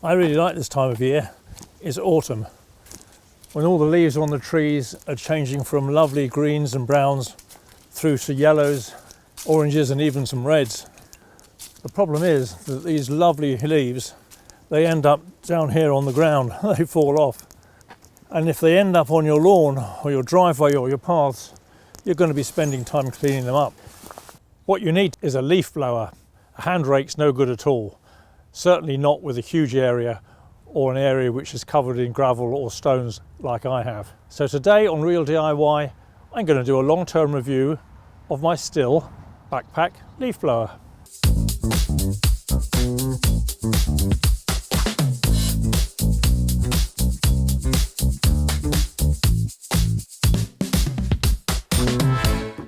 I really like this time of year is autumn, when all the leaves on the trees are changing from lovely greens and browns through to yellows, oranges and even some reds. The problem is that these lovely leaves, they end up down here on the ground, they fall off. And if they end up on your lawn or your driveway or your paths, you're going to be spending time cleaning them up. What you need is a leaf blower. A hand rake's no good at all. Certainly not with a huge area or an area which is covered in gravel or stones like I have. So today on Real DIY, I'm going to do a long-term review of my STIHL backpack leaf blower.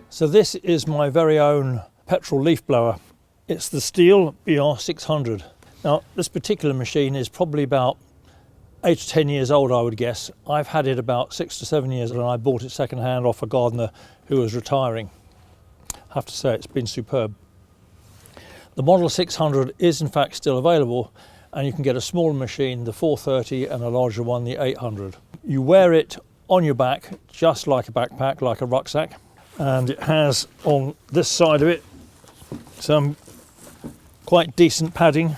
So this is my very own petrol leaf blower. It's the STIHL BR600. Now this particular machine is probably about 8 to 10 years old, I would guess. I've had it about 6 to 7 years and I bought it second hand off a gardener who was retiring. I have to say it's been superb. The Model 600 is in fact still available, and you can get a smaller machine, the 430, and a larger one, the 800. You wear it on your back just like a backpack, like a rucksack, and it has on this side of it some quite decent padding.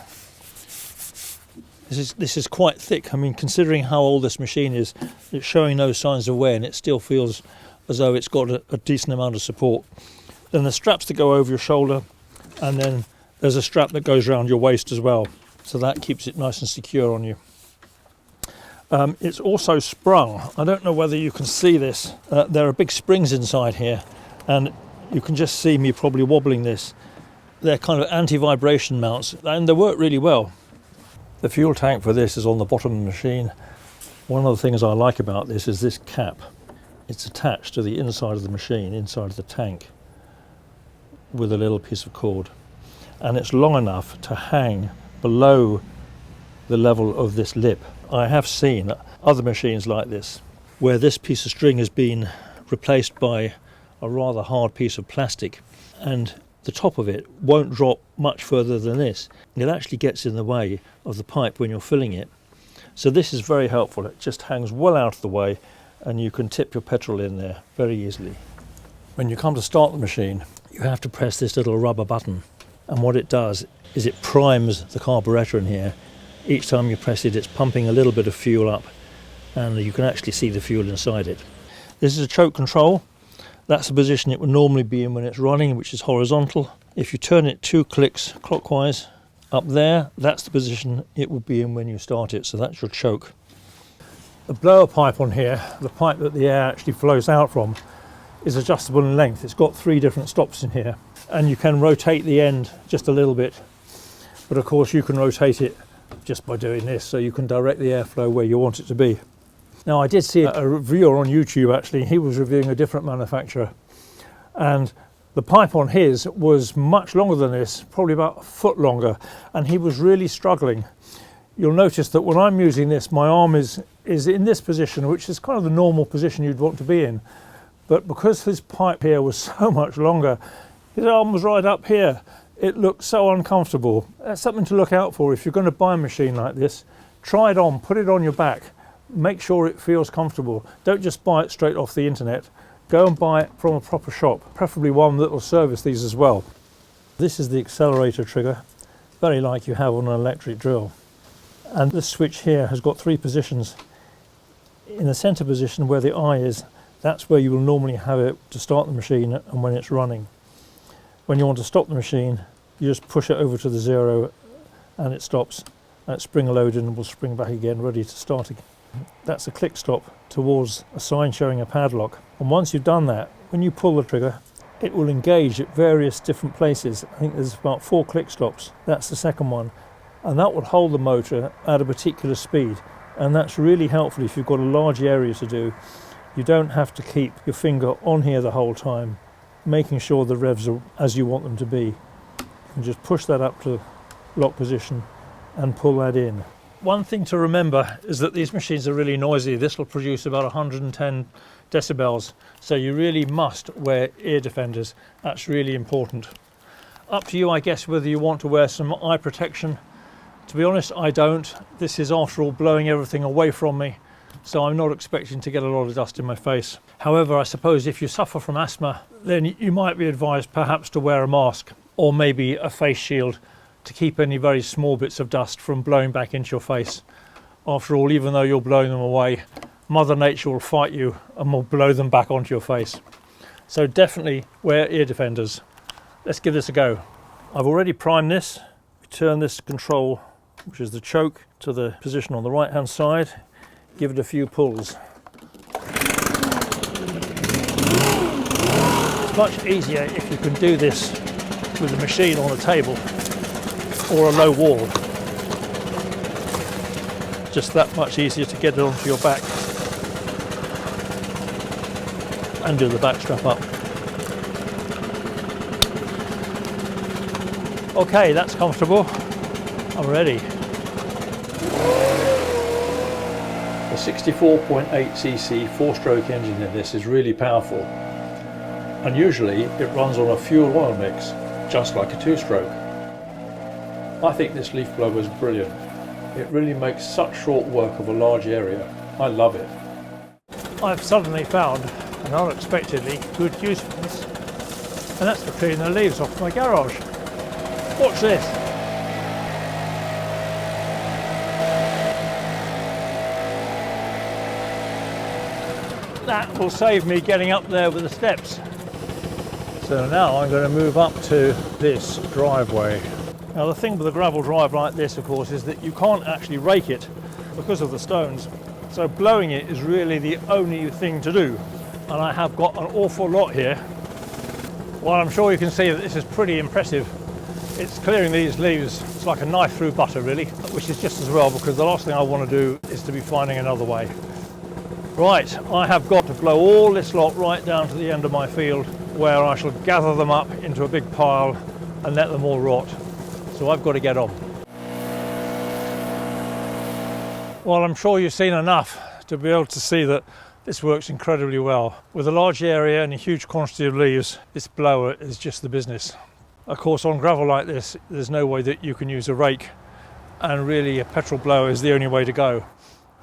This is quite thick. I mean, considering how old this machine is, it's showing no signs of wear and it still feels as though it's got a decent amount of support. Then the straps that go over your shoulder, and then there's a strap that goes around your waist as well, so that keeps it nice and secure on you. It's also sprung. I don't know whether you can see this. There are big springs inside here, and you can just see me probably wobbling this. They're kind of anti-vibration mounts, and they work really well. The fuel tank for this is on the bottom of the machine. One of the things I like about this is this cap. It's attached to the inside of the machine, inside of the tank, with a little piece of cord. And it's long enough to hang below the level of this lip. I have seen other machines like this, where this piece of string has been replaced by a rather hard piece of plastic, and the top of it won't drop much further than this. It actually gets in the way of the pipe when you're filling it. So this is very helpful. It just hangs well out of the way and you can tip your petrol in there very easily. When you come to start the machine, you have to press this little rubber button, and what it does is it primes the carburettor in here. Each time you press it, it's pumping a little bit of fuel up, and you can actually see the fuel inside it. This is a choke control. That's the position it would normally be in when it's running, which is horizontal. If you turn it 2 clicks clockwise up there, that's the position it will be in when you start it, so that's your choke. The blower pipe on here, the pipe that the air actually flows out from, is adjustable in length. It's got 3 different stops in here, and you can rotate the end just a little bit, but of course you can rotate it just by doing this, so you can direct the airflow where you want it to be. Now I did see a reviewer on YouTube actually. He was reviewing a different manufacturer, and the pipe on his was much longer than this, probably about a foot longer, and he was really struggling. You'll notice that when I'm using this, my arm is in this position, which is kind of the normal position you'd want to be in, but because his pipe here was so much longer, his arm was right up here. It looked so uncomfortable. That's something to look out for if you're going to buy a machine like this. Try it on, put it on your back. Make sure it feels comfortable. Don't just buy it straight off the internet. Go and buy it from a proper shop, preferably one that will service these as well. This is the accelerator trigger, very like you have on an electric drill. And this switch here has got 3 positions. In the center position where the eye is, that's where you will normally have it to start the machine and when it's running. When you want to stop the machine, you just push it over to the 0 and it stops. And it's spring loaded and will spring back again, ready to start again. That's a click stop towards a sign showing a padlock. And once you've done that, when you pull the trigger, it will engage at various different places. I think there's about 4 click stops. That's the second one. And that will hold the motor at a particular speed. And that's really helpful if you've got a large area to do. You don't have to keep your finger on here the whole time, making sure the revs are as you want them to be. And just push that up to lock position and pull that in. One thing to remember is that these machines are really noisy. This will produce about 110 decibels, so you really must wear ear defenders. That's really important. Up to you, I guess, whether you want to wear some eye protection To be honest, I don't. This is after all blowing everything away from me, so I'm not expecting to get a lot of dust in my face. However, I suppose if you suffer from asthma, then you might be advised perhaps to wear a mask or maybe a face shield to keep any very small bits of dust from blowing back into your face. After all, even though you're blowing them away, Mother Nature will fight you and will blow them back onto your face. So definitely wear ear defenders. Let's give this a go. I've already primed this. Turn this control, which is the choke, to the position on the right hand side. Give it a few pulls. It's much easier if you can do this with the machine on a table or a low wall. Just that much easier to get it onto your back and do the back strap up. Okay, that's comfortable. I'm ready. The 64.8cc 4-stroke engine in this is really powerful, and usually it runs on a fuel oil mix, just like a 2-stroke. I think this leaf blower is brilliant. It really makes such short work of a large area. I love it. I've suddenly found an unexpectedly good use for this, and that's to clean the leaves off my garage. Watch this. That will save me getting up there with the steps. So now I'm going to move up to this driveway. Now the thing with a gravel drive like this, of course, is that you can't actually rake it because of the stones. So blowing it is really the only thing to do. And I have got an awful lot here. While I'm sure you can see that this is pretty impressive, it's clearing these leaves. It's like a knife through butter, really, which is just as well, because the last thing I want to do is to be finding another way. Right, I have got to blow all this lot right down to the end of my field, where I shall gather them up into a big pile and let them all rot. So I've got to get on. Well, I'm sure you've seen enough to be able to see that this works incredibly well. With a large area and a huge quantity of leaves, this blower is just the business. Of course, on gravel like this, there's no way that you can use a rake, and really a petrol blower is the only way to go.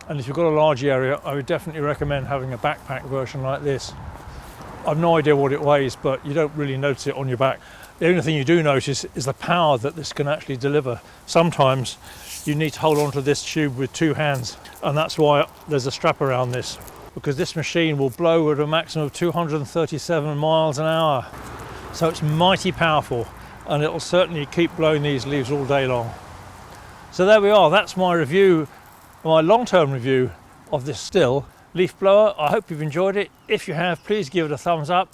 And if you've got a large area, I would definitely recommend having a backpack version like this. I've no idea what it weighs, but you don't really notice it on your back. The only thing you do notice is the power that this can actually deliver. Sometimes you need to hold onto this tube with 2 hands, and that's why there's a strap around this, because this machine will blow at a maximum of 237 miles an hour. So it's mighty powerful, and it'll certainly keep blowing these leaves all day long. So there we are, that's my review, my long-term review of this STIHL leaf blower. I hope you've enjoyed it. If you have, please give it a thumbs up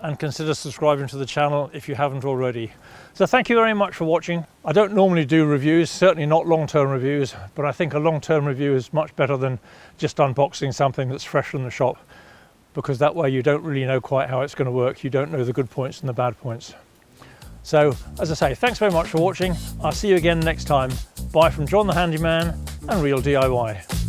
and consider subscribing to the channel if you haven't already. So thank you very much for watching. I don't normally do reviews, certainly not long-term reviews, but I think a long-term review is much better than just unboxing something that's fresh from the shop, because that way you don't really know quite how it's going to work. You don't know the good points and the bad points. So, as I say, thanks very much for watching. I'll see you again next time. Bye from John the Handyman and Real DIY.